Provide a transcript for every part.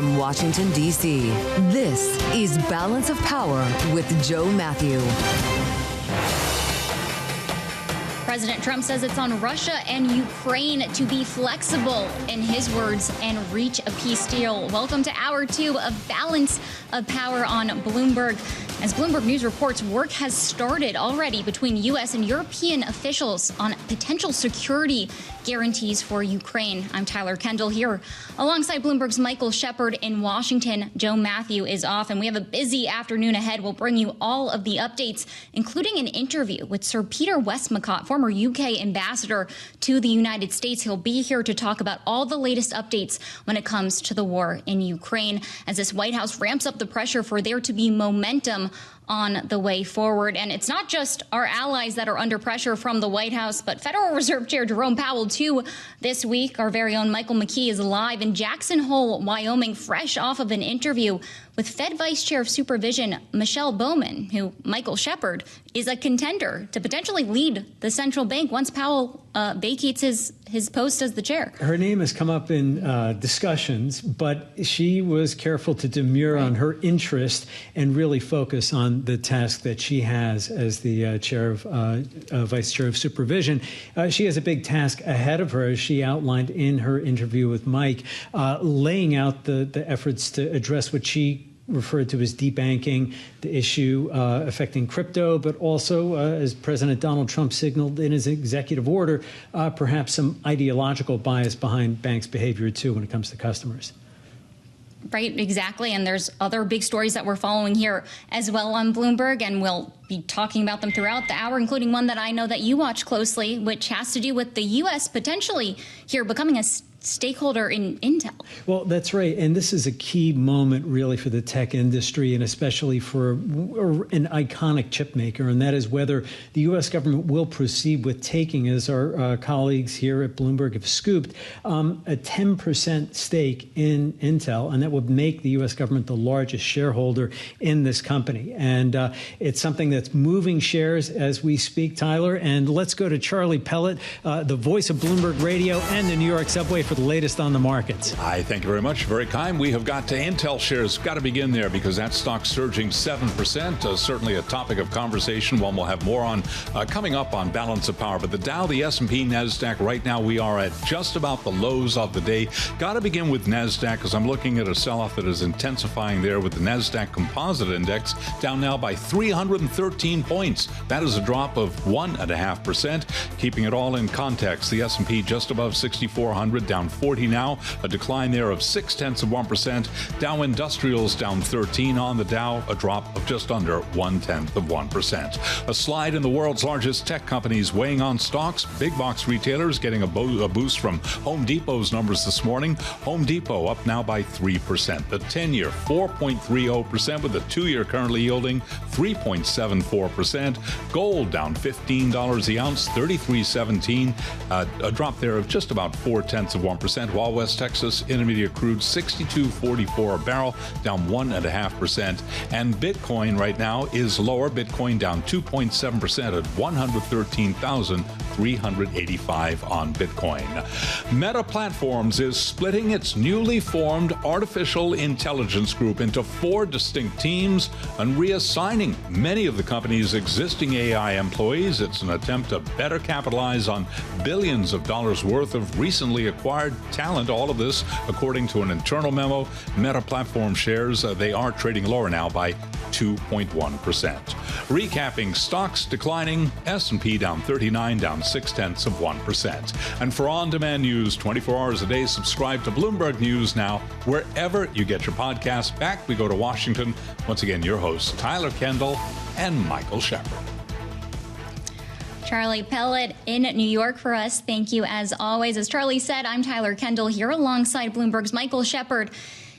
From Washington, D.C., this is Balance of Power with Joe Matthew. President Trump says it's on Russia and Ukraine to be flexible, in his words, and reach a peace deal. Welcome to Hour 2 of Balance of Power on Bloomberg. As Bloomberg News reports, work has started already between U.S. and European officials on potential security guarantees for Ukraine. I'm Tyler Kendall here alongside Bloomberg's Michael Shepard in Washington. Joe Matthew is off, and we have a busy afternoon ahead. We'll bring you all of the updates, including an interview with Sir Peter Westmacott, former UK ambassador to the United States. He'll be here to talk about all the latest updates when it comes to the war in Ukraine, as this White House ramps up the pressure for there to be momentum on the way forward. And it's not just our allies that are under pressure from the White House, but Federal Reserve Chair Jerome Powell, too, this week. Our very own Michael McKee is live in Jackson Hole, Wyoming, fresh off of an interview with Fed Vice Chair of Supervision Michelle Bowman, who, Michael Shepard, is a contender to potentially lead the central bank once Powell vacates his post as the chair. Her name has come up in discussions, but she was careful to demur on her interest and really focus on the task that she has as the Vice Chair of Supervision. She has a big task ahead of her, as she outlined in her interview with Mike, laying out the efforts to address what she referred to as debanking, the issue affecting crypto, but also, as President Donald Trump signaled in his executive order, perhaps some ideological bias behind banks' behavior, too, when it comes to customers. Right, exactly. And there's other big stories that we're following here as well on Bloomberg, and we'll be talking about them throughout the hour, including one that I know that you watch closely, which has to do with the U.S. potentially here becoming a stakeholder in Intel. Well, that's right. And this is a key moment, really, for the tech industry, and especially for an iconic chip maker. And that is whether the U.S. government will proceed with taking, as our colleagues here at Bloomberg have scooped, a 10% stake in Intel. And that would make the U.S. government the largest shareholder in this company. And it's something that's moving shares as we speak, Tyler. And let's go to Charlie Pellet, the voice of Bloomberg Radio and the New York subway, for the latest on the markets. Hi, thank you very much. Very kind. We have got to Intel shares. Got to begin there because that stock surging 7%. Certainly a topic of conversation. One we'll have more on coming up on Balance of Power. But the Dow, the S&P, NASDAQ, right now we are at just about the lows of the day. Got to begin with NASDAQ because I'm looking at a sell-off that is intensifying there with the NASDAQ Composite Index down now by 313 points. That is a drop of 1.5%. Keeping it all in context, the S&P just above 6,400, down 40 now, a decline there of 0.6%. Dow Industrials down 13 on the Dow, a drop of just under 0.1%. A slide in the world's largest tech companies weighing on stocks. Big box retailers getting a boost from Home Depot's numbers this morning. Home Depot up now by 3%. The 10-year 4.30% with the 2-year currently yielding 3.74%. Gold down $15 the ounce, 33.17. A drop there of just about 0.4%. While West Texas Intermediate crude 62.44 a barrel, down 1.5%. And Bitcoin right now is lower. Bitcoin down 2.7% at 113,385 on Bitcoin. Meta Platforms is splitting its newly formed artificial intelligence group into 4 distinct teams and reassigning many of the company's existing AI employees. It's an attempt to better capitalize on billions of dollars worth of recently acquired talent. All of this, according to an internal memo. Meta Platform shares, they are trading lower now by 2.1%. Recapping, stocks declining, S&P down 39, down 0.6%. And for on-demand news 24 hours a day, subscribe to Bloomberg News now, wherever you get your podcasts. Back we go to Washington. Once again, your hosts, Tyler Kendall and Michael Shepard. Charlie Pellet in New York for us. Thank you, as always. As Charlie said, I'm Tyler Kendall here alongside Bloomberg's Michael Shepard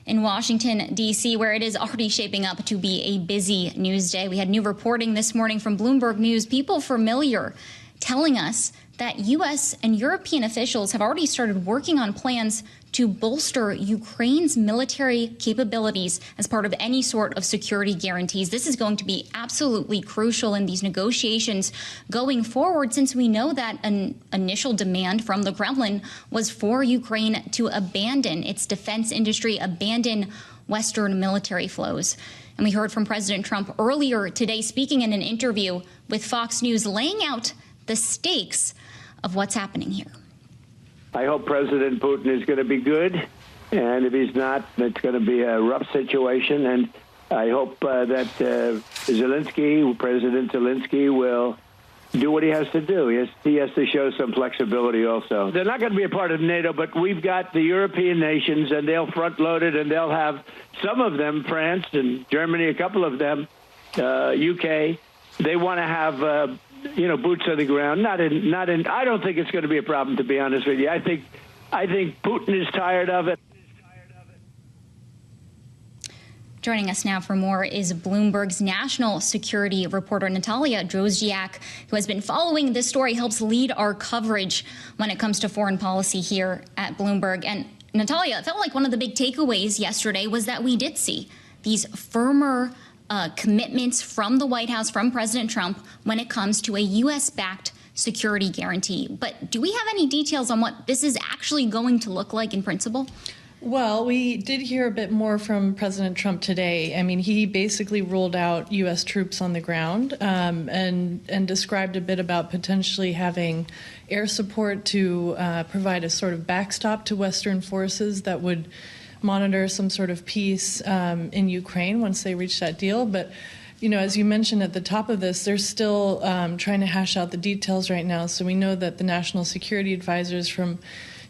in Washington, D.C., where it is already shaping up to be a busy news day. We had new reporting this morning from Bloomberg News. People familiar telling us that U.S. and European officials have already started working on plans to bolster Ukraine's military capabilities as part of any sort of security guarantees. This is going to be absolutely crucial in these negotiations going forward, since we know that an initial demand from the Kremlin was for Ukraine to abandon its defense industry, abandon Western military flows. And we heard from President Trump earlier today, speaking in an interview with Fox News, laying out the stakes of what's happening here. I hope President Putin is going to be good, and if he's not, it's going to be a rough situation. And I hope that President Zelensky will do what he has to do. He has to show some flexibility also. They're not going to be a part of NATO, but we've got the European nations, and they'll front-load it, and they'll have some of them, France and Germany, a couple of them, UK. They want to have boots on the ground. Not in. I don't think it's going to be a problem, to be honest with you. I think Putin is tired of it. Joining us now for more is Bloomberg's national security reporter, Natalia Drozdiak, who has been following this story, helps lead our coverage when it comes to foreign policy here at Bloomberg. And Natalia, it felt like one of the big takeaways yesterday was that we did see these firmer commitments from the White House, from President Trump, when it comes to a U.S.-backed security guarantee. But do we have any details on what this is actually going to look like in principle? Well, we did hear a bit more from President Trump today. I mean, he basically ruled out U.S. troops on the ground and described a bit about potentially having air support to provide a sort of backstop to Western forces that would monitor some sort of peace in Ukraine once they reach that deal. But, as you mentioned at the top of this, they're still trying to hash out the details right now. So we know that the national security advisors from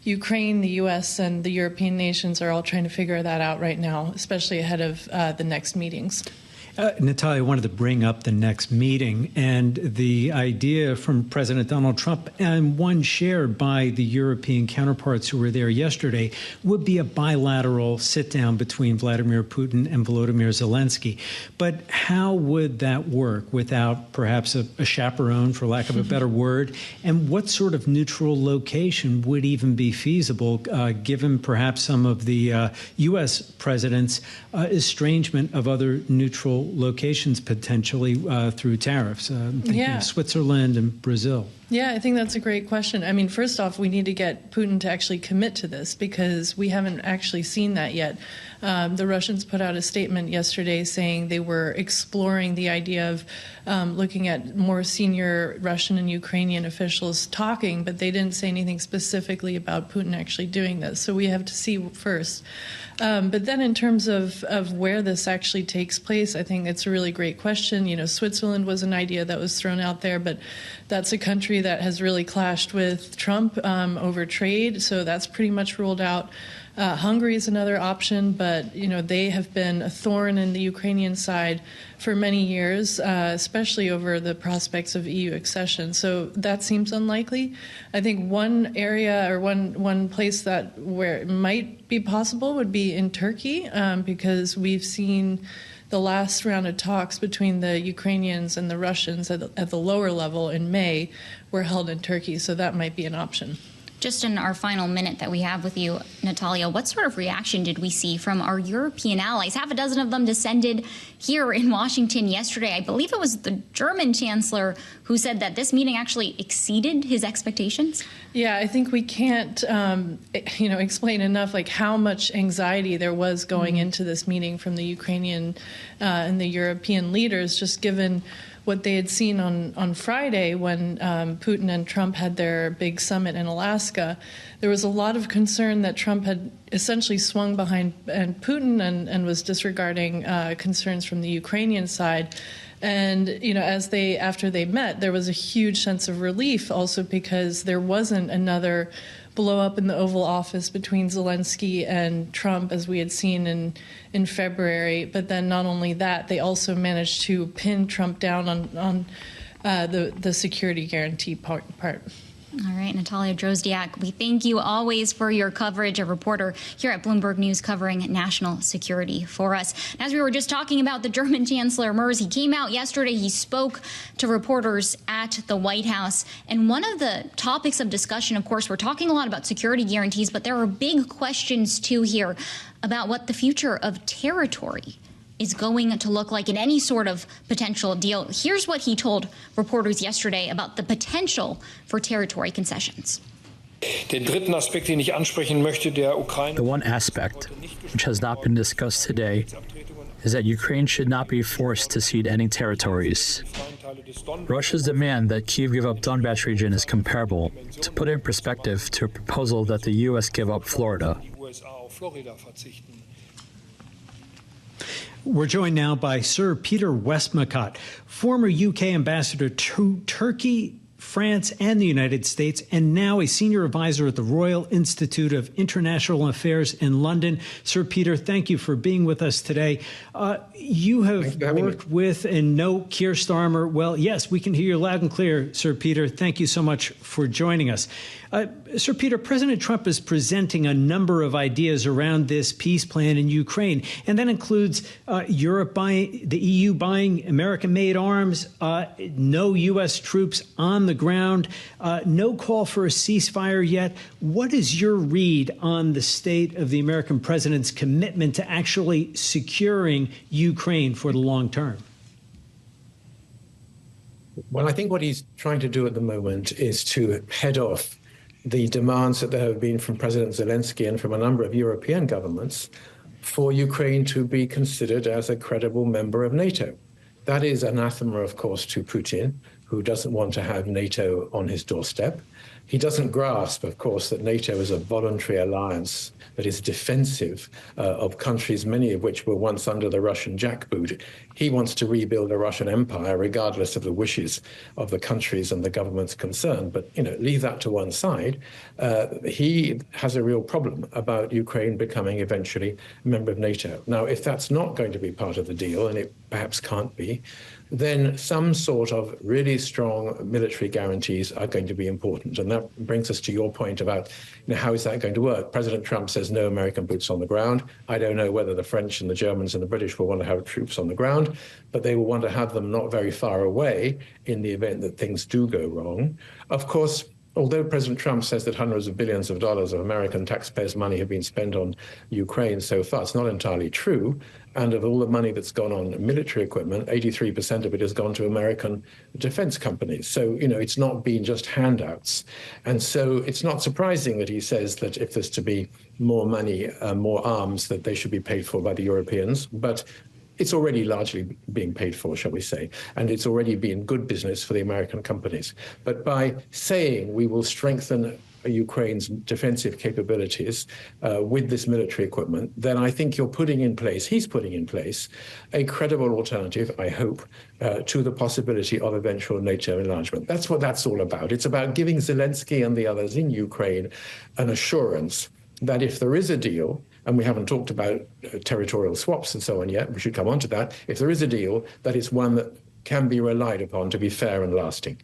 Ukraine, the U.S., and the European nations are all trying to figure that out right now, especially ahead of the next meetings. Natalia, I wanted to bring up the next meeting and the idea from President Donald Trump, and one shared by the European counterparts who were there yesterday, would be a bilateral sit-down between Vladimir Putin and Volodymyr Zelensky. But how would that work without perhaps a chaperone, for lack of a better word? And what sort of neutral location would even be feasible, given perhaps some of the U.S. president's estrangement of other neutral locations potentially through tariffs, thinking of Switzerland and Brazil? Yeah, I think that's a great question. I mean, first off, we need to get Putin to actually commit to this, because we haven't actually seen that yet. The Russians put out a statement yesterday saying they were exploring the idea of looking at more senior Russian and Ukrainian officials talking, but they didn't say anything specifically about Putin actually doing this. So we have to see first. But then in terms of where this actually takes place, I think it's a really great question. Switzerland was an idea that was thrown out there, but that's a country that has really clashed with Trump over trade, so that's pretty much ruled out. Hungary is another option, but they have been a thorn in the Ukrainian side for many years, especially over the prospects of EU accession. So that seems unlikely. I think one area or one place where it might be possible would be in Turkey, because we've seen the last round of talks between the Ukrainians and the Russians at the lower level in May were held in Turkey, so that might be an option. Just in our final minute that we have with you, Natalia, what sort of reaction did we see from our European allies? Half a dozen of them descended here in Washington yesterday. I believe it was the German chancellor who said that this meeting actually exceeded his expectations. Yeah, I think we can't, explain enough how much anxiety there was going into this meeting from the Ukrainian and the European leaders, just given what they had seen on Friday when Putin and Trump had their big summit in Alaska. There was a lot of concern that Trump had essentially swung behind Putin and was disregarding concerns from the Ukrainian side. And, after they met, there was a huge sense of relief also, because there wasn't another blow up in the Oval Office between Zelensky and Trump as we had seen in February. But then not only that, they also managed to pin Trump down on the security guarantee part. All right, Natalia Drozdiak, we thank you always for your coverage, a reporter here at Bloomberg News covering national security for us. As we were just talking about the German Chancellor Merz, he came out yesterday, he spoke to reporters at the White House. And one of the topics of discussion, of course, we're talking a lot about security guarantees, but there are big questions, too, here about what the future of territory is going to look like in any sort of potential deal. Here's what he told reporters yesterday about the potential for territory concessions. The one aspect which has not been discussed today is that Ukraine should not be forced to cede any territories. Russia's demand that Kyiv give up Donbass region is comparable, to put it in perspective, to a proposal that the U.S. give up Florida. We're joined now by Sir Peter Westmacott, former UK ambassador to Turkey, France, and the United States, and now a senior advisor at the Royal Institute of International Affairs in London. Sir Peter, thank you for being with us today. You have worked with and know Keir Starmer well. Yes, we can hear you loud and clear, Sir Peter. Thank you so much for joining us. Sir Peter, President Trump is presenting a number of ideas around this peace plan in Ukraine, and that includes Europe buying, the EU buying American-made arms, no U.S. troops on the ground, no call for a ceasefire yet. What is your read on the state of the American president's commitment to actually securing Ukraine for the long term? Well, I think what he's trying to do at the moment is to head off the demands that there have been from President Zelensky and from a number of European governments for Ukraine to be considered as a credible member of NATO. That is anathema, of course, to Putin, who doesn't want to have NATO on his doorstep. He doesn't grasp, of course, that NATO is a voluntary alliance that is defensive of countries, many of which were once under the Russian jackboot. He wants to rebuild a Russian empire, regardless of the wishes of the countries and the governments concerned. But, leave that to one side. He has a real problem about Ukraine becoming eventually a member of NATO. Now, if that's not going to be part of the deal, and it perhaps can't be, then some sort of really strong military guarantees are going to be important. And that brings us to your point about how is that going to work? President Trump says no American boots on the ground. I don't know whether the French and the Germans and the British will want to have troops on the ground, but they will want to have them not very far away in the event that things do go wrong. Of course, although President Trump says that hundreds of billions of dollars of American taxpayers' money have been spent on Ukraine so far, it's not entirely true. And of all the money that's gone on military equipment, 83% of it has gone to American defense companies. So, it's not been just handouts. And so it's not surprising that he says that if there's to be more money, more arms, that they should be paid for by the Europeans. But it's already largely being paid for, shall we say, and it's already been good business for the American companies. But by saying we will strengthen Ukraine's defensive capabilities with this military equipment, then I think he's putting in place a credible alternative, I hope, to the possibility of eventual NATO enlargement. That's what that's all about. It's about giving Zelensky and the others in Ukraine an assurance that if there is a deal, and we haven't talked about territorial swaps and so on yet, we should come on to that, if there is a deal, that is one that can be relied upon to be fair and lasting.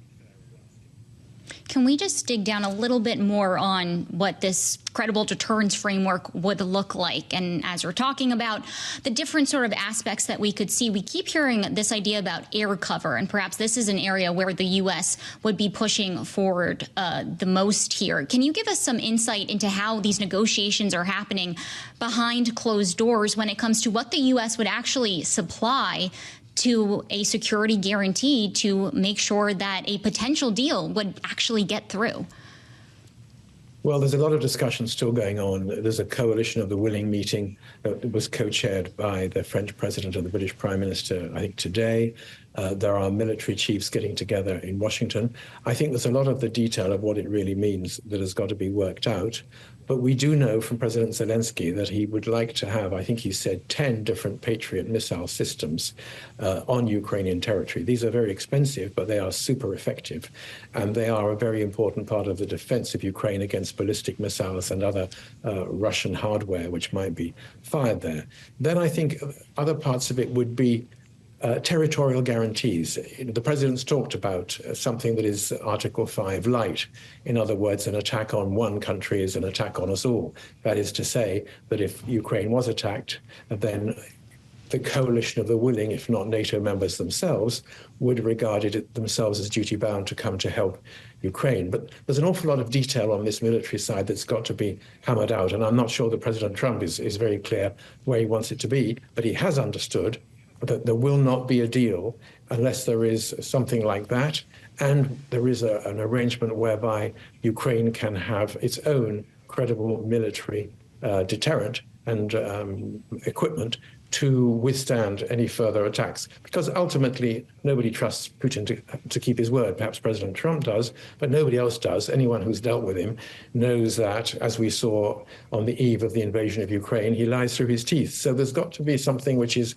Can we just dig down a little bit more on what this credible deterrence framework would look like? And as we're talking about the different sort of aspects that we could see, we keep hearing this idea about air cover, and perhaps this is an area where the U.S. would be pushing forward the most here. Can you give us some insight into how these negotiations are happening behind closed doors when it comes to what the U.S. would actually supply to a security guarantee to make sure that a potential deal would actually get through? Well, there's a lot of discussion still going on. There's a coalition of the willing meeting that was co-chaired by the French president and the British prime minister, I think, today. There are military chiefs getting together in Washington. I think there's a lot of the detail of what it really means that has got to be worked out. But we do know from President Zelensky that he would like to have, I think he said, 10 different Patriot missile systems on Ukrainian territory. These are very expensive, but they are super effective. And they are a very important part of the defense of Ukraine against ballistic missiles and other Russian hardware which might be fired there. Then I think other parts of it would be territorial guarantees. The president's talked about something that is Article 5 light. In other words, an attack on one country is an attack on us all. That is to say that if Ukraine was attacked, then the coalition of the willing, if not NATO members themselves, would regard it themselves as duty-bound to come to help Ukraine. But there's an awful lot of detail on this military side that's got to be hammered out, and I'm not sure that President Trump is very clear where he wants it to be, but he has understood that there will not be a deal unless there is something like that, and there is an arrangement whereby Ukraine can have its own credible military deterrent and equipment to withstand any further attacks. Because ultimately, nobody trusts Putin to keep his word. Perhaps President Trump does, but nobody else does. Anyone who's dealt with him knows that, as we saw on the eve of the invasion of Ukraine, he lies through his teeth. So there's got to be something which is,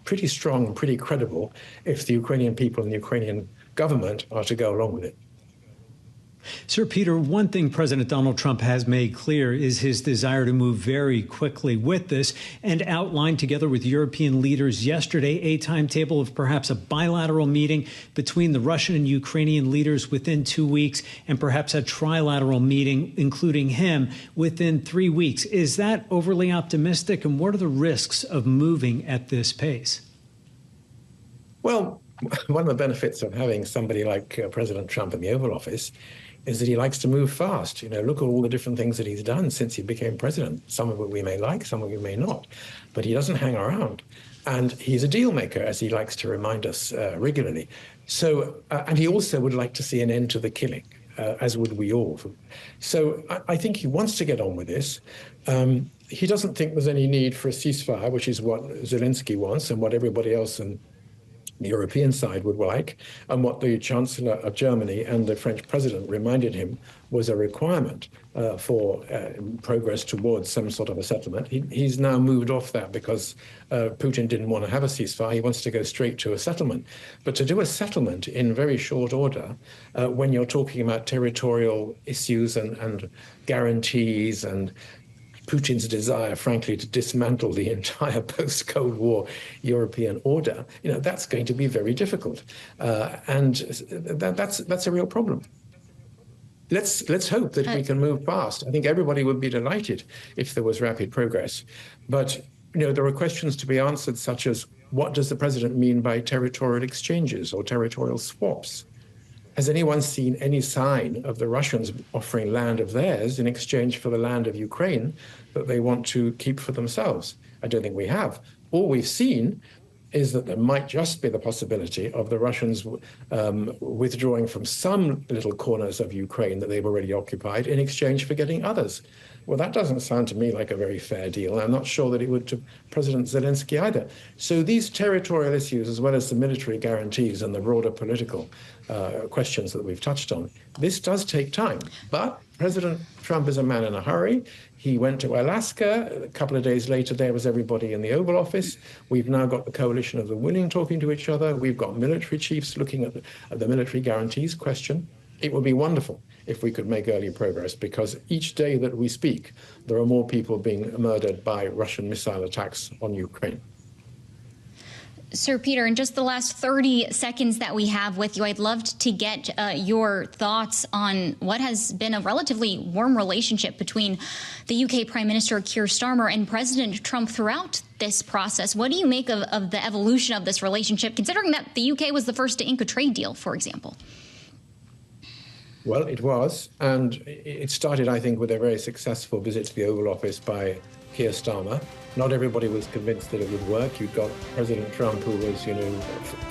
pretty strong, pretty credible, if the Ukrainian people and the Ukrainian government are to go along with it. Sir Peter, one thing President Donald Trump has made clear is his desire to move very quickly with this, and outlined together with European leaders yesterday a timetable of perhaps a bilateral meeting between the Russian and Ukrainian leaders within 2 weeks, and perhaps a trilateral meeting, including him, within 3 weeks. Is that overly optimistic, and what are the risks of moving at this pace? Well, one of the benefits of having somebody like President Trump in the Oval Office is that he likes to move fast. Look at all the different things that he's done since he became president. Some of it we may like, some of it we may not. But he doesn't hang around. And he's a deal maker, as he likes to remind us regularly. So, and he also would like to see an end to the killing, as would we all. So I think he wants to get on with this. He doesn't think there's any need for a ceasefire, which is what Zelensky wants and what everybody else in the European side would like, and what the Chancellor of Germany and the French President reminded him was a requirement for progress towards some sort of a settlement. He's now moved off that because Putin didn't want to have a ceasefire. He wants to go straight to a settlement. But to do a settlement in very short order, when you're talking about territorial issues and guarantees and Putin's desire, frankly, to dismantle the entire post-Cold War European order, that's going to be very difficult, and that's a real problem. Let's hope that we can move past. I think everybody would be delighted if there was rapid progress, but there are questions to be answered, such as what does the president mean by territorial exchanges or territorial swaps? Has anyone seen any sign of the Russians offering land of theirs in exchange for the land of Ukraine that they want to keep for themselves? I don't think we have. All we've seen is that there might just be the possibility of the Russians withdrawing from some little corners of Ukraine that they've already occupied in exchange for getting others. Well, that doesn't sound to me like a very fair deal. I'm not sure that it would to President Zelensky either. So these territorial issues, as well as the military guarantees and the broader political questions that we've touched on, this does take time. But President Trump is a man in a hurry. He went to Alaska. A couple of days later, there was everybody in the Oval Office. We've now got the coalition of the willing talking to each other. We've got military chiefs looking at the military guarantees question. It would be wonderful if we could make early progress, because each day that we speak, there are more people being murdered by Russian missile attacks on Ukraine. Sir Peter, in just the last 30 seconds that we have with you, I'd love to get your thoughts on what has been a relatively warm relationship between the UK Prime Minister Keir Starmer and President Trump throughout this process. What do you make of the evolution of this relationship, considering that the UK was the first to ink a trade deal, for example? Well, it was, and it started, I think, with a very successful visit to the Oval Office by Keir Starmer. Not everybody was convinced that it would work. You've got President Trump, who was,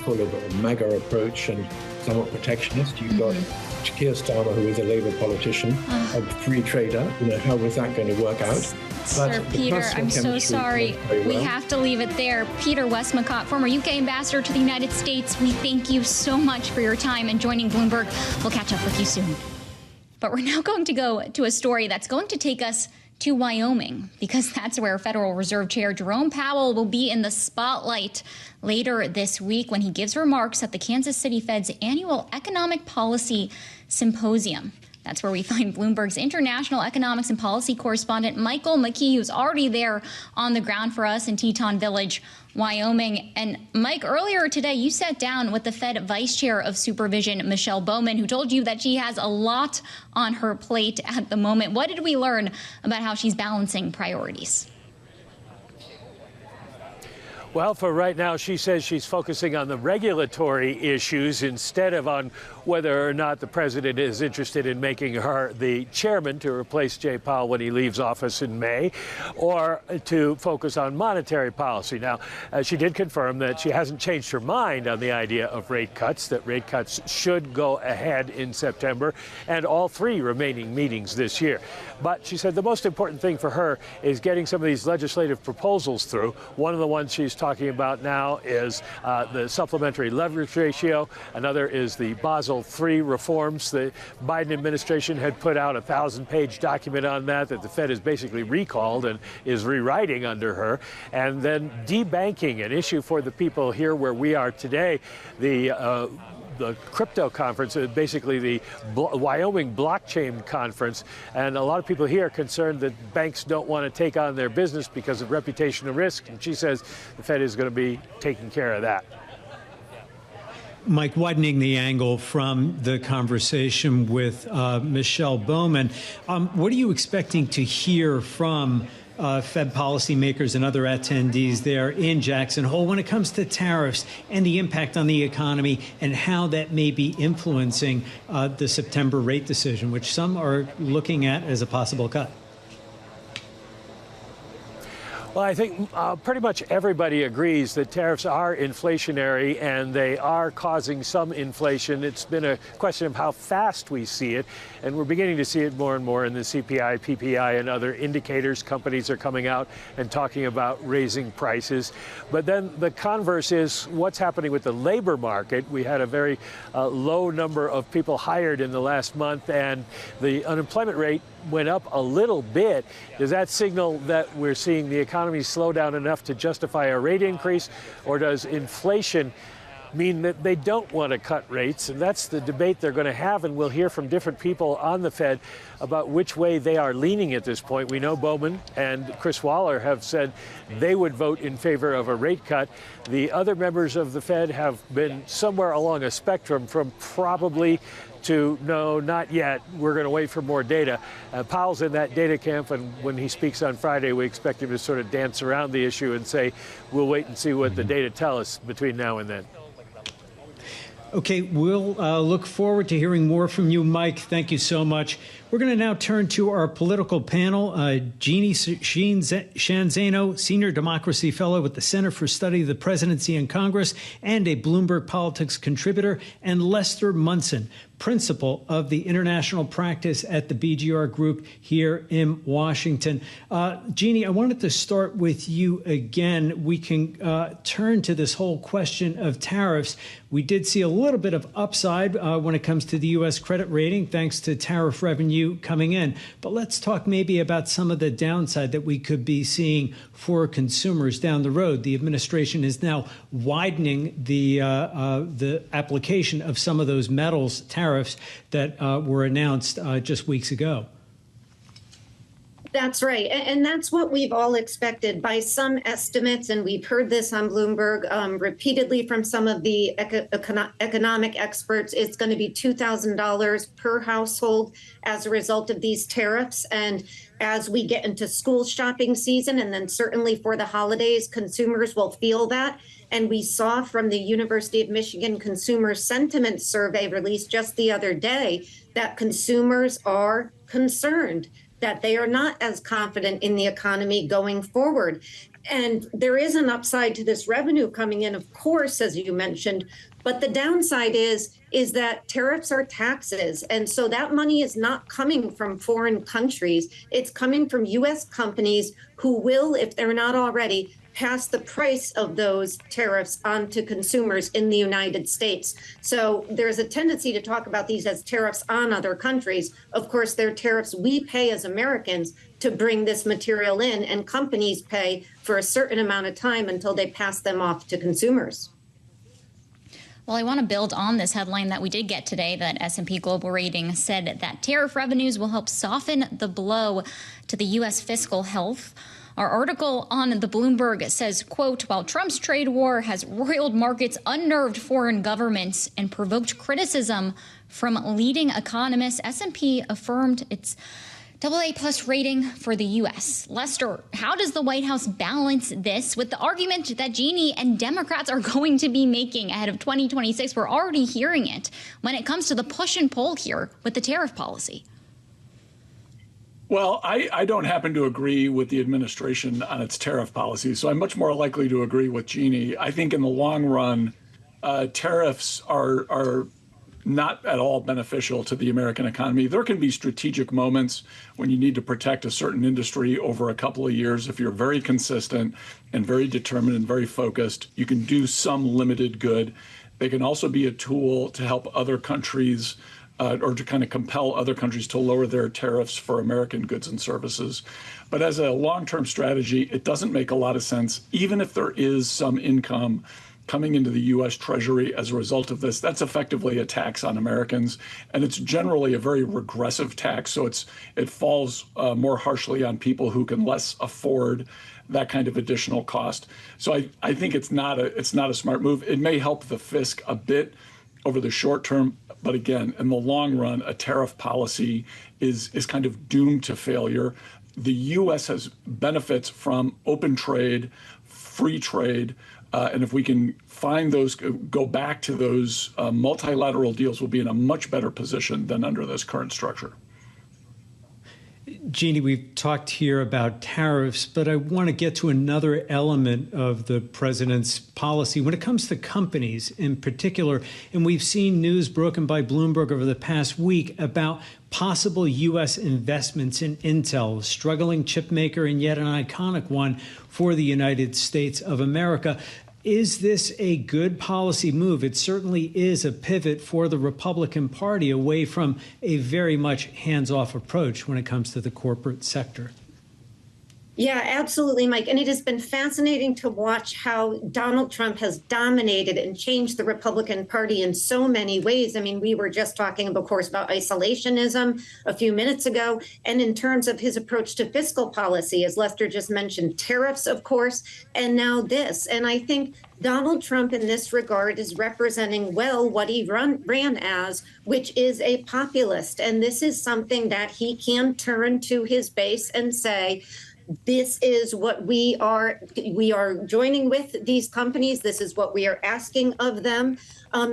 full of a MAGA approach and somewhat protectionist. You've got Keir Starmer, who is a Labour politician, a free trader. How was that going to work out? Sir Peter, I'm so sorry. We have to leave it there. Peter Westmacott, former UK ambassador to the United States, we thank you so much for your time and joining Bloomberg. We'll catch up with you soon. But we're now going to go to a story that's going to take us to Wyoming, because that's where Federal Reserve Chair Jerome Powell will be in the spotlight later this week when he gives remarks at the Kansas City Fed's annual Economic Policy Symposium. That's where we find Bloomberg's international economics and policy correspondent Michael McKee, who's already there on the ground for us in Teton Village, Wyoming. And Mike, earlier today, you sat down with the Fed Vice Chair of Supervision, Michelle Bowman, who told you that she has a lot on her plate at the moment. What did we learn about how she's balancing priorities? Well, for right now, she says she's focusing on the regulatory issues instead of on whether or not the president is interested in making her the chairman to replace Jay Powell when he leaves office in May, or to focus on monetary policy. Now, she did confirm that she hasn't changed her mind on the idea of rate cuts, that rate cuts should go ahead in September and all three remaining meetings this year. But she said the most important thing for her is getting some of these legislative proposals through. One of the ones she's talking about now is the supplementary leverage ratio. Another is the Basel III reforms. The Biden administration had put out a 1,000-page document on that the Fed has basically recalled and is rewriting under her. And then debanking, an issue for the people here where we are today. The crypto conference, basically the Wyoming blockchain conference. And a lot of people here are concerned that banks don't want to take on their business because of reputational risk. And she says the Fed is going to be taking care of that. Mike, widening the angle from the conversation with Michelle Bowman, what are you expecting to hear from Fed policymakers and other attendees there in Jackson Hole when it comes to tariffs and the impact on the economy and how that may be influencing the September rate decision, which some are looking at as a possible cut? Well, I think pretty much everybody agrees that tariffs are inflationary and they are causing some inflation. It's been a question of how fast we see it, and we're beginning to see it more and more in the CPI, PPI, and other indicators. Companies are coming out and talking about raising prices. But then the converse is what's happening with the labor market. We had a very low number of people hired in the last month, and the unemployment rate went up a little bit. Does that signal that we're seeing the economy slow down enough to justify a rate increase, or does inflation mean that they don't want to cut rates? And that's the debate they're going to have, and we'll hear from different people on the Fed about which way they are leaning at this point. We know Bowman and Chris Waller have said they would vote in favor of a rate cut. The other members of the Fed have been somewhere along a spectrum from probably to no, not yet. We're going to wait for more data. Powell's in that data camp, and when he speaks on Friday, we expect him to sort of dance around the issue and say, we'll wait and see what the data tell us between now and then. Okay, we'll look forward to hearing more from you, Mike. Thank you so much. We're going to now turn to our political panel. Jeanne, Zaino, Senior Democracy Fellow with the Center for Study of the Presidency and Congress and a Bloomberg Politics contributor, and Lester Munson, Principal of the International Practice at the BGR Group here in Washington. Jeanne, I wanted to start with you again. We can turn to this whole question of tariffs. We did see a little bit of upside when it comes to the U.S. credit rating, thanks to tariff revenue coming in. But let's talk maybe about some of the downside that we could be seeing for consumers down the road. The administration is now widening the application of some of those metals tariffs that were announced just weeks ago. That's right. And that's what we've all expected by some estimates. And we've heard this on Bloomberg repeatedly from some of the economic experts. It's going to be $2,000 per household as a result of these tariffs. And as we get into school shopping season, and then certainly for the holidays, consumers will feel that. And we saw from the University of Michigan Consumer Sentiment Survey released just the other day that consumers are concerned, that they are not as confident in the economy going forward. And there is an upside to this revenue coming in, of course, as you mentioned, but the downside is that tariffs are taxes. And so that money is not coming from foreign countries. It's coming from U.S. companies who will, if they're not already, pass the price of those tariffs on to consumers in the United States. So there's a tendency to talk about these as tariffs on other countries. Of course, they're tariffs we pay as Americans to bring this material in, and companies pay for a certain amount of time until they pass them off to consumers. Well, I want to build on this headline that we did get today that S&P Global Ratings said that tariff revenues will help soften the blow to the U.S. fiscal health. Our article on the Bloomberg says, quote, while Trump's trade war has roiled markets, unnerved foreign governments, and provoked criticism from leading economists, S&P affirmed its AA+ rating for the U.S. Lester, how does the White House balance this with the argument that Jeanne and Democrats are going to be making ahead of 2026? We're already hearing it when it comes to the push and pull here with the tariff policy. Well, I don't happen to agree with the administration on its tariff policy, so I'm much more likely to agree with Jeanne. I think in the long run, tariffs are not at all beneficial to the American economy. There can be strategic moments when you need to protect a certain industry over a couple of years. If you're very consistent and very determined and very focused, you can do some limited good. They can also be a tool to help other countries or to kind of compel other countries to lower their tariffs for American goods and services. But as a long-term strategy, it doesn't make a lot of sense, even if there is some income coming into the U.S. Treasury as a result of this. That's effectively a tax on Americans, and it's generally a very regressive tax. So it falls more harshly on people who can less afford that kind of additional cost. So I think it's not a smart move. It may help the fisc a bit over the short term, but again, in the long run, a tariff policy is kind of doomed to failure. The U.S. has benefits from open trade, free trade. And if we can find those, go back to those multilateral deals, we'll be in a much better position than under this current structure. Jeanne, we've talked here about tariffs, but I want to get to another element of the president's policy when it comes to companies in particular. And we've seen news broken by Bloomberg over the past week about possible U.S. investments in Intel, a struggling chip maker and yet an iconic one for the United States of America. Is this a good policy move? It certainly is a pivot for the Republican Party away from a very much hands-off approach when it comes to the corporate sector. Yeah, absolutely, Mike. And it has been fascinating to watch how Donald Trump has dominated and changed the Republican Party in so many ways. I mean, we were just talking, of course, about isolationism a few minutes ago. And in terms of his approach to fiscal policy, as Lester just mentioned, tariffs, of course, and now this. And I think Donald Trump in this regard is representing well what he ran as, which is a populist. And this is something that he can turn to his base and say, this is what we are joining with these companies. This is what we are asking of them.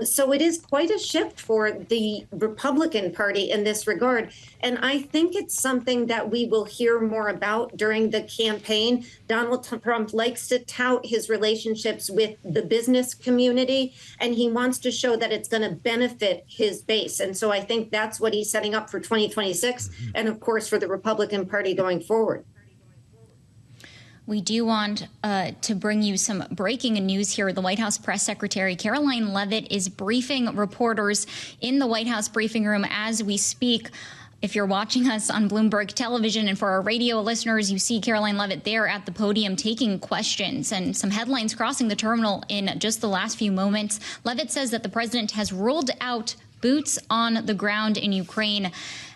So it is quite a shift for the Republican Party in this regard. And I think it's something that we will hear more about during the campaign. Donald Trump likes to tout his relationships with the business community, and he wants to show that it's going to benefit his base. And so I think that's what he's setting up for 2026 and, of course, for the Republican Party going forward. We do want to bring you some breaking news here. The White House press secretary, Karoline Leavitt, is briefing reporters in the White House briefing room as we speak. If you're watching us on Bloomberg television, and for our radio listeners, you see Karoline Leavitt there at the podium taking questions, and some headlines crossing the terminal in just the last few moments. Leavitt says that the president has ruled out boots on the ground in Ukraine,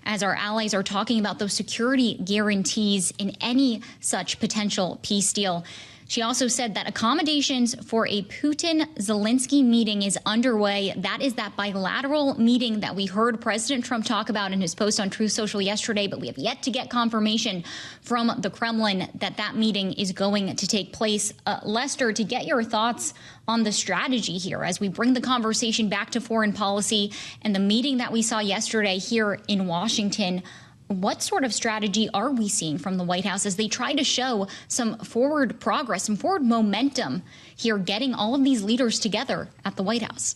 as our allies are talking about those security guarantees in any such potential peace deal. She also said that accommodations for a Putin-Zelenskiy meeting is underway. That is that bilateral meeting that we heard President Trump talk about in his post on Truth Social yesterday, but we have yet to get confirmation from the Kremlin that that meeting is going to take place. Lester, to get your thoughts on the strategy here as we bring the conversation back to foreign policy and the meeting that we saw yesterday here in Washington, what sort of strategy are we seeing from the White House as they try to show some forward progress, some forward momentum here, getting all of these leaders together at the White House?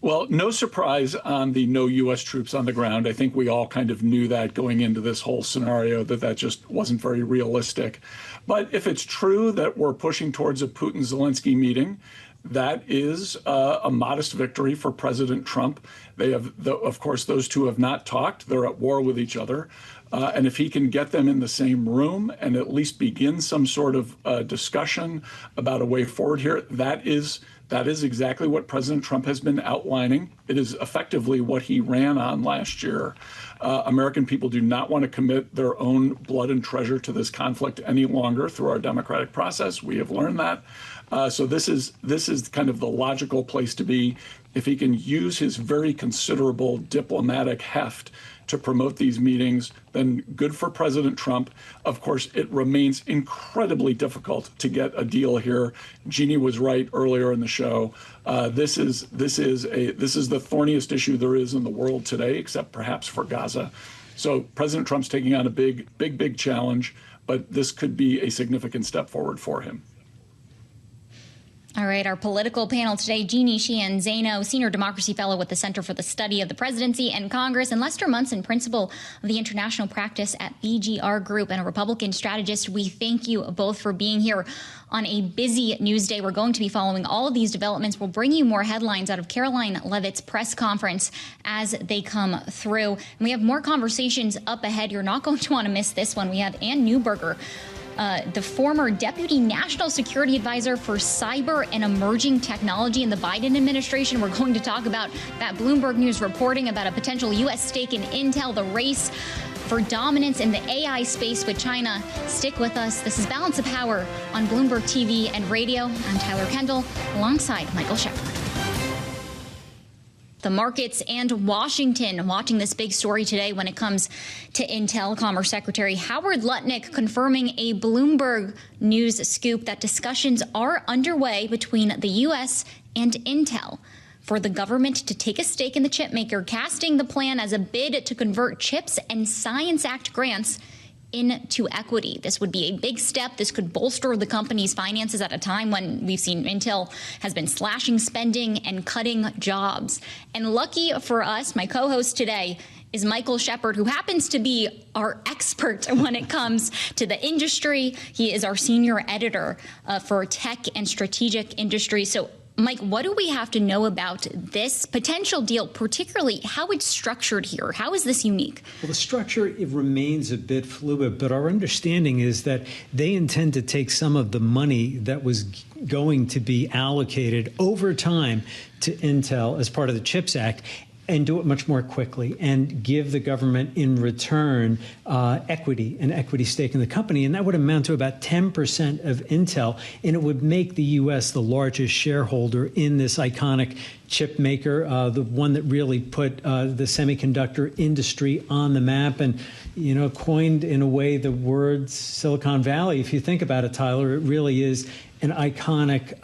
Well, no surprise on the no U.S. troops on the ground. I think we all kind of knew that going into this whole scenario, that just wasn't very realistic. But if it's true that we're pushing towards a Putin-Zelenskiy meeting, that is a modest victory for President Trump. They have, of course, those two have not talked. They're at war with each other. And if he can get them in the same room and at least begin some sort of discussion about a way forward here, that is That is exactly what President Trump has been outlining. It is effectively what he ran on last year. American people do not want to commit their own blood and treasure to this conflict any longer through our democratic process. We have learned that. So this is kind of the logical place to be. If he can use his very considerable diplomatic heft to promote these meetings, then good for President Trump. Of course, it remains incredibly difficult to get a deal here. Jeanne was right earlier in the show. This is the thorniest issue there is in the world today, except perhaps for Gaza. So President Trump's taking on a big challenge, but this could be a significant step forward for him. All right, our political panel today, Jeanne, Sheehan, Zaino, Senior Democracy Fellow with the Center for the Study of the Presidency and Congress, and Lester Munson, Principal of the International Practice at BGR Group and a Republican strategist. We thank you both for being here on a busy news day. We're going to be following all of these developments. We'll bring you more headlines out of Caroline Leavitt's press conference as they come through. And we have more conversations up ahead. You're not going to want to miss this one. We have Anne Neuberger, the former Deputy National Security Advisor for Cyber and Emerging Technology in the Biden administration. We're going to talk about that Bloomberg News reporting about a potential U.S. stake in Intel, the race for dominance in the AI space with China. Stick with us. This is Balance of Power on Bloomberg TV and radio. I'm Tyler Kendall alongside Michael Shepard. The markets and Washington watching this big story today when it comes to Intel. Commerce Secretary Howard Lutnick confirming a Bloomberg News scoop that discussions are underway between the U.S. and Intel for the government to take a stake in the chip maker, casting the plan as a bid to convert CHIPS and Science Act grants into equity. This would be a big step. This could bolster the company's finances at a time when we've seen Intel has been slashing spending and cutting jobs. And lucky for us, my co-host today is Michael Shepard, who happens to be our expert when it comes to the industry. He is our senior editor for tech and strategic industry. So Mike, what do we have to know about this potential deal, particularly how it's structured here? How is this unique? Well, the structure, it remains a bit fluid, but our understanding is that they intend to take some of the money that was going to be allocated over time to Intel as part of the CHIPS Act and do it much more quickly and give the government in return an equity stake in the company. And that would amount to about 10% of Intel. And it would make the U.S. the largest shareholder in this iconic chip maker, the one that really put the semiconductor industry on the map and, coined in a way the word Silicon Valley. If you think about it, Tyler, it really is an iconic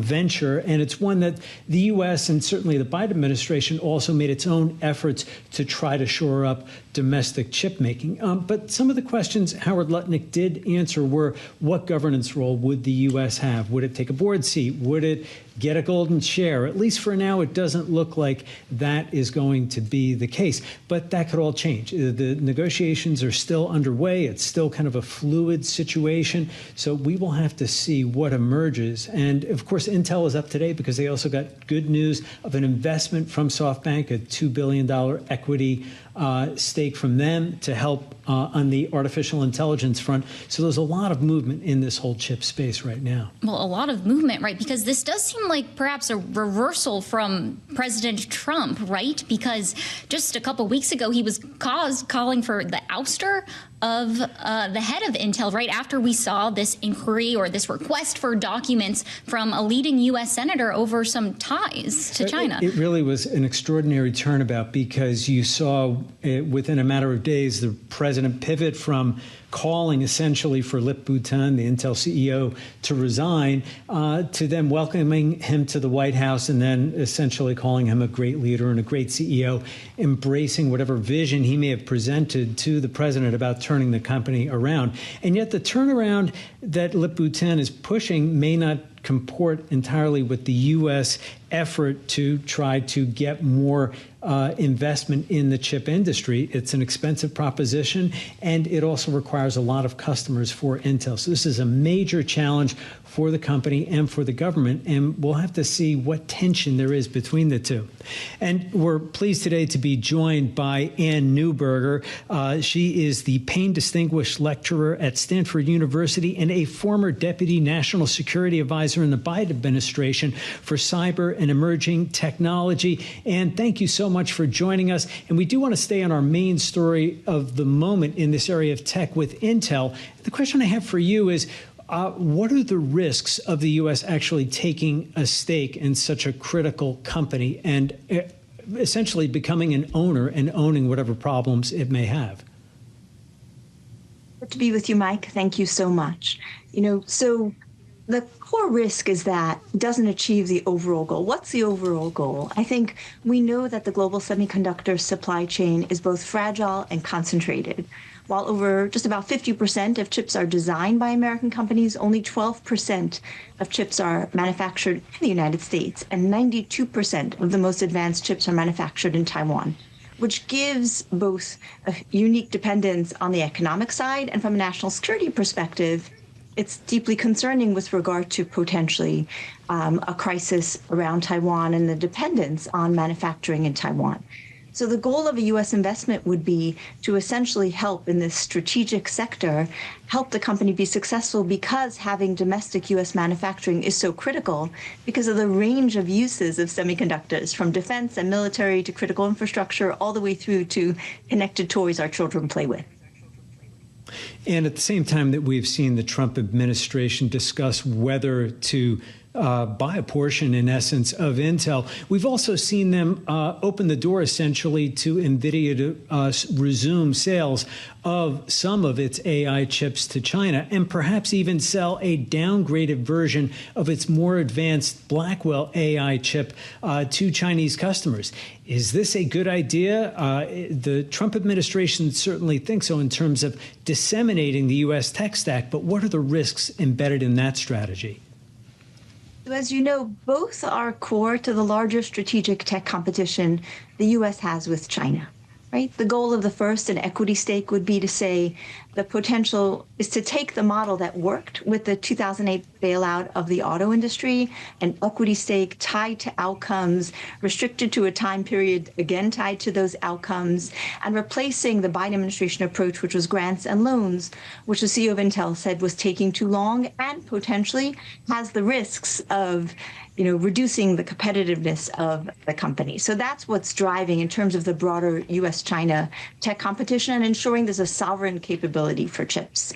venture, and it's one that the U.S. and certainly the Biden administration also made its own efforts to try to shore up domestic chip making. But some of the questions Howard Lutnick did answer were, what governance role would the U.S. have? Would it take a board seat? Would it get a golden share? At least for now, it doesn't look like that is going to be the case. But that could all change. The negotiations are still underway. It's still kind of a fluid situation. So we will have to see what emerges. And of course, Intel is up today because they also got good news of an investment from SoftBank, a $2 billion equity stake from them to help on the artificial intelligence front. So there's a lot of movement in this whole chip space right now. Well, a lot of movement, right? Because this does seem like perhaps a reversal from President Trump, right? Because just a couple weeks ago, he was calling for the ouster of the head of Intel right after we saw this inquiry or this request for documents from a leading U.S. senator over some ties to China. It really was an extraordinary turnabout because you saw within a matter of days the president pivot from calling essentially for Lip Bhutan, the Intel CEO, to resign, to then welcoming him to the White House and then essentially calling him a great leader and a great CEO, embracing whatever vision he may have presented to the president about turning the company around. And yet the turnaround that Lip Bhutan is pushing may not comport entirely with the U.S. effort to try to get more investment in the chip industry. It's an expensive proposition, and it also requires a lot of customers for Intel. So this is a major challenge for the company and for the government, and we'll have to see what tension there is between the two. And we're pleased today to be joined by Anne Neuberger. She is the Payne Distinguished Lecturer at Stanford University and a former Deputy National Security Advisor in the Biden Administration for Cyber and Emerging Technology. And thank you so much for joining us. And we do want to stay on our main story of the moment in this area of tech with Intel. The question I have for you is, what are the risks of the U.S. actually taking a stake in such a critical company and essentially becoming an owner and owning whatever problems it may have? Good to be with you, Mike. Thank you so much. So the core risk is that it doesn't achieve the overall goal. What's the overall goal? I think we know that the global semiconductor supply chain is both fragile and concentrated. While over just about 50% of chips are designed by American companies, only 12% of chips are manufactured in the United States, and 92% of the most advanced chips are manufactured in Taiwan, which gives both a unique dependence on the economic side, and from a national security perspective, it's deeply concerning with regard to potentially a crisis around Taiwan and the dependence on manufacturing in Taiwan. So the goal of a U.S. investment would be to essentially help in this strategic sector, help the company be successful, because having domestic U.S. manufacturing is so critical because of the range of uses of semiconductors, from defense and military to critical infrastructure, all the way through to connected toys our children play with. And at the same time that we've seen the Trump administration discuss whether to buy a portion, in essence, of Intel, we've also seen them open the door, essentially, to NVIDIA to resume sales of some of its AI chips to China, and perhaps even sell a downgraded version of its more advanced Blackwell AI chip to Chinese customers. Is this a good idea? The Trump administration certainly thinks so in terms of disseminating the U.S. tech stack, but what are the risks embedded in that strategy? As you know, both are core to the larger strategic tech competition the U.S. has with China, right? The goal of the first, an equity stake, would be to say the potential is to take the model that worked with the 2008 bailout of the auto industry, an equity stake tied to outcomes, restricted to a time period, again tied to those outcomes, and replacing the Biden administration approach, which was grants and loans, which the CEO of Intel said was taking too long and potentially has the risks of reducing the competitiveness of the company. So that's what's driving in terms of the broader U.S.-China tech competition and ensuring there's a sovereign capability for chips.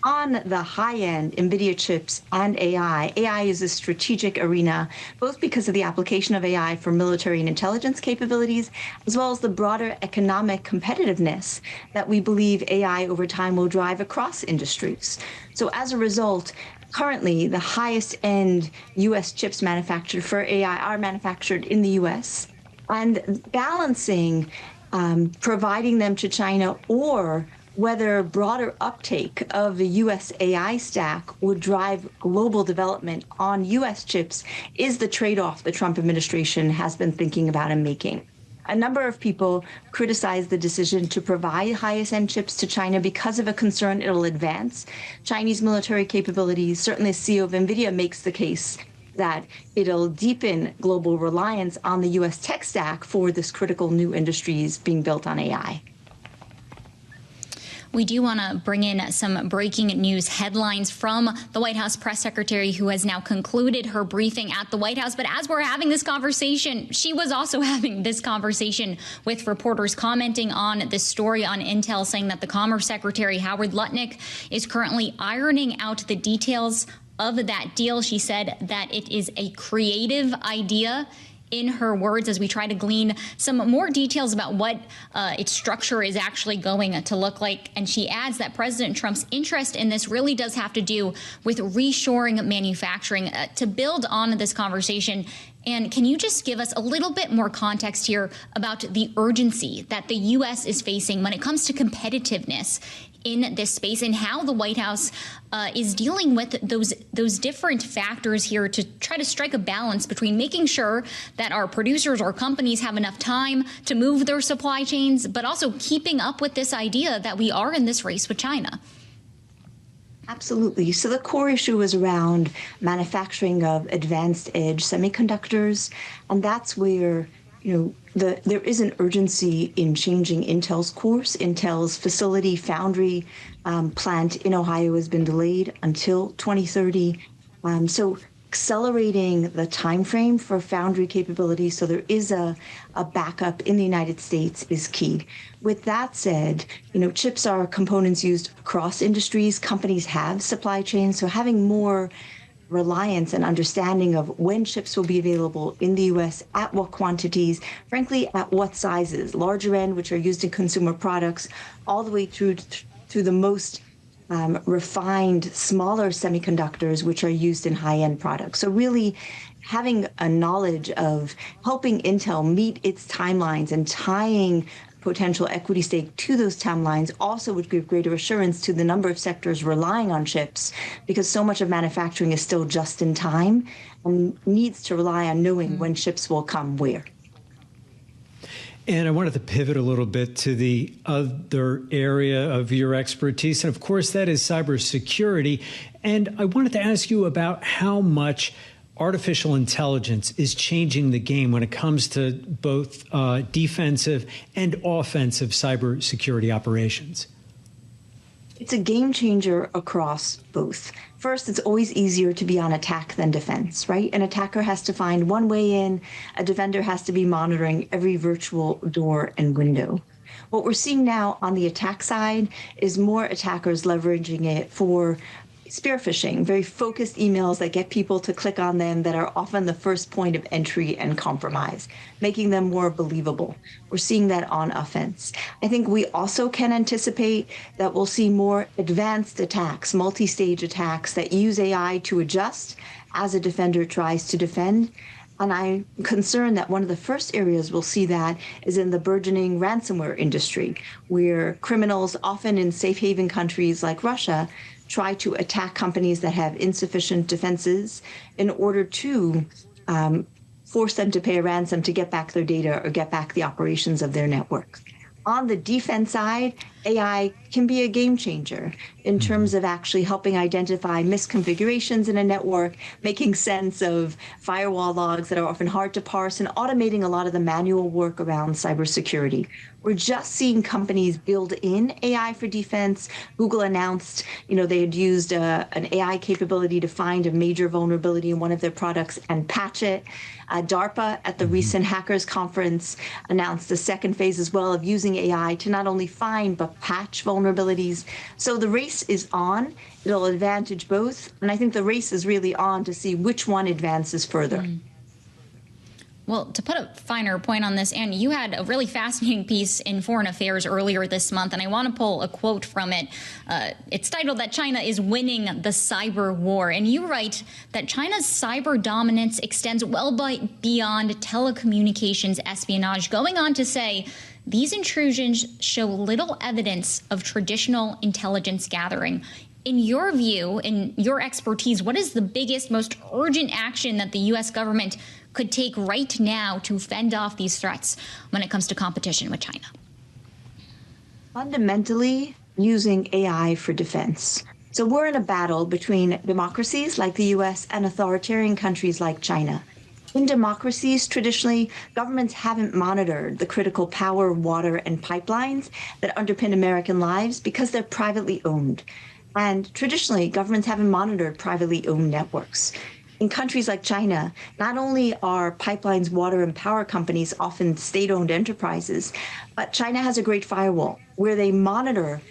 On the high end, NVIDIA chips and AI is a strategic arena, both because of the application of AI for military and intelligence capabilities, as well as the broader economic competitiveness that we believe AI over time will drive across industries. So as a result, currently, the highest end U.S. chips manufactured for AI are manufactured in the U.S. And balancing providing them to China, or whether broader uptake of the U.S. AI stack would drive global development on U.S. chips, is the trade-off the Trump administration has been thinking about and making. A number of people criticize the decision to provide highest-end chips to China because of a concern it'll advance Chinese military capabilities. Certainly, the CEO of NVIDIA makes the case that it'll deepen global reliance on the U.S. tech stack for this critical new industries being built on AI. We do want to bring in some breaking news headlines from the White House press secretary, who has now concluded her briefing at the White House. But as we're having this conversation, she was also having this conversation with reporters, commenting on this story on Intel, saying that the Commerce Secretary, Howard Lutnick, is currently ironing out the details of that deal. She said that it is a creative idea, in her words, as we try to glean some more details about what its structure is actually going to look like. And she adds that President Trump's interest in this really does have to do with reshoring manufacturing. To build on this conversation, And can you just give us a little bit more context here about the urgency that the U.S. is facing when it comes to competitiveness in this space, and how the White House is dealing with those different factors here to try to strike a balance between making sure that our producers or companies have enough time to move their supply chains, but also keeping up with this idea that we are in this race with China? Absolutely. So the core issue is around manufacturing of advanced edge semiconductors, and that's where there is an urgency in changing Intel's course. Intel's facility foundry plant in Ohio has been delayed until 2030. So accelerating the time frame for foundry capability so there is a backup in the United States is key. With that said, chips are components used across industries. Companies have supply chains, so having more reliance and understanding of when chips will be available in the U.S., at what quantities, frankly, at what sizes, larger end, which are used in consumer products, all the way through the most refined, smaller semiconductors, which are used in high-end products. So really having a knowledge of helping Intel meet its timelines and tying potential equity stake to those timelines also would give greater assurance to the number of sectors relying on chips, because so much of manufacturing is still just in time and needs to rely on knowing when chips will come where. And I wanted to pivot a little bit to the other area of your expertise, and of course that is cybersecurity. And I wanted to ask you about how much artificial intelligence is changing the game when it comes to both defensive and offensive cybersecurity operations. It's a game changer across both. First, it's always easier to be on attack than defense, right? An attacker has to find one way in. A defender has to be monitoring every virtual door and window. What we're seeing now on the attack side is more attackers leveraging it for spear phishing, very focused emails that get people to click on them that are often the first point of entry and compromise, making them more believable. We're seeing that on offense. I think we also can anticipate that we'll see more advanced attacks, multi-stage attacks that use AI to adjust as a defender tries to defend. And I'm concerned that one of the first areas we'll see that is in the burgeoning ransomware industry, where criminals, often in safe haven countries like Russia, try to attack companies that have insufficient defenses in order to force them to pay a ransom to get back their data or get back the operations of their network. On the defense side, AI can be a game changer in terms of actually helping identify misconfigurations in a network, making sense of firewall logs that are often hard to parse, and automating a lot of the manual work around cybersecurity. We're just seeing companies build in AI for defense. Google announced, they had used an AI capability to find a major vulnerability in one of their products and patch it. DARPA at the recent Hackers Conference announced the second phase as well of using AI to not only find but patch vulnerabilities. So the race is on. It'll advantage both. And I think the race is really on to see which one advances further. Well, to put a finer point on this, Anne, you had a really fascinating piece in Foreign Affairs earlier this month, and I want to pull a quote from it. It's titled that China is winning the cyber war. And you write that China's cyber dominance extends well beyond telecommunications espionage, going on to say these intrusions show little evidence of traditional intelligence gathering. In your view, in your expertise, what is the biggest, most urgent action that the U.S. government could take right now to fend off these threats when it comes to competition with China? Fundamentally, using AI for defense. So we're in a battle between democracies like the U.S. and authoritarian countries like China. In democracies, traditionally, governments haven't monitored the critical power, water, and pipelines that underpin American lives because they're privately owned. And traditionally, governments haven't monitored privately owned networks. In countries like China, not only are pipelines, water, and power companies often state-owned enterprises, but China has a great firewall where they monitor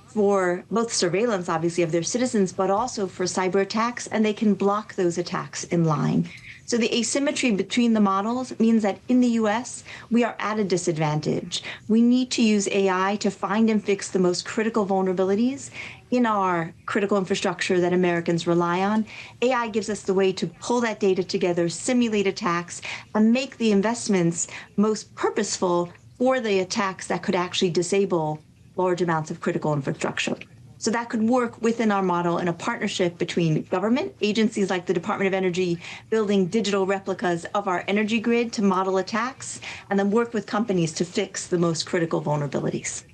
for both surveillance, obviously, of their citizens, but also for cyber attacks, and they can block those attacks in line. So the asymmetry between the models means that in the US, we are at a disadvantage. We need to use AI to find and fix the most critical vulnerabilities in our critical infrastructure that Americans rely on. AI gives us the way to pull that data together, simulate attacks, and make the investments most purposeful for the attacks that could actually disable large amounts of critical infrastructure. So that could work within our model in a partnership between government agencies like the Department of Energy, building digital replicas of our energy grid to model attacks, and then work with companies to fix the most critical vulnerabilities.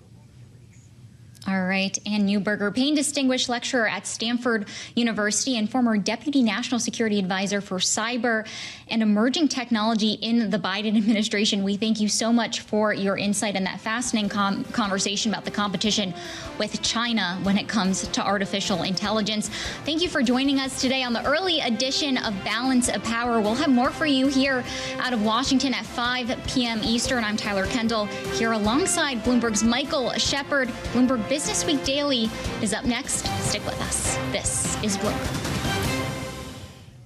All right. Anne Neuberger, Payne Distinguished Lecturer at Stanford University and former Deputy National Security Advisor for Cyber and Emerging Technology in the Biden administration. We thank you so much for your insight and that fascinating conversation about the competition with China when it comes to artificial intelligence. Thank you for joining us today on the early edition of Balance of Power. We'll have more for you here out of Washington at 5 p.m. Eastern. I'm Tyler Kendall here alongside Bloomberg's Michael Shepard. Bloomberg Business Week Daily is up next. Stick with us. This is Bloomberg.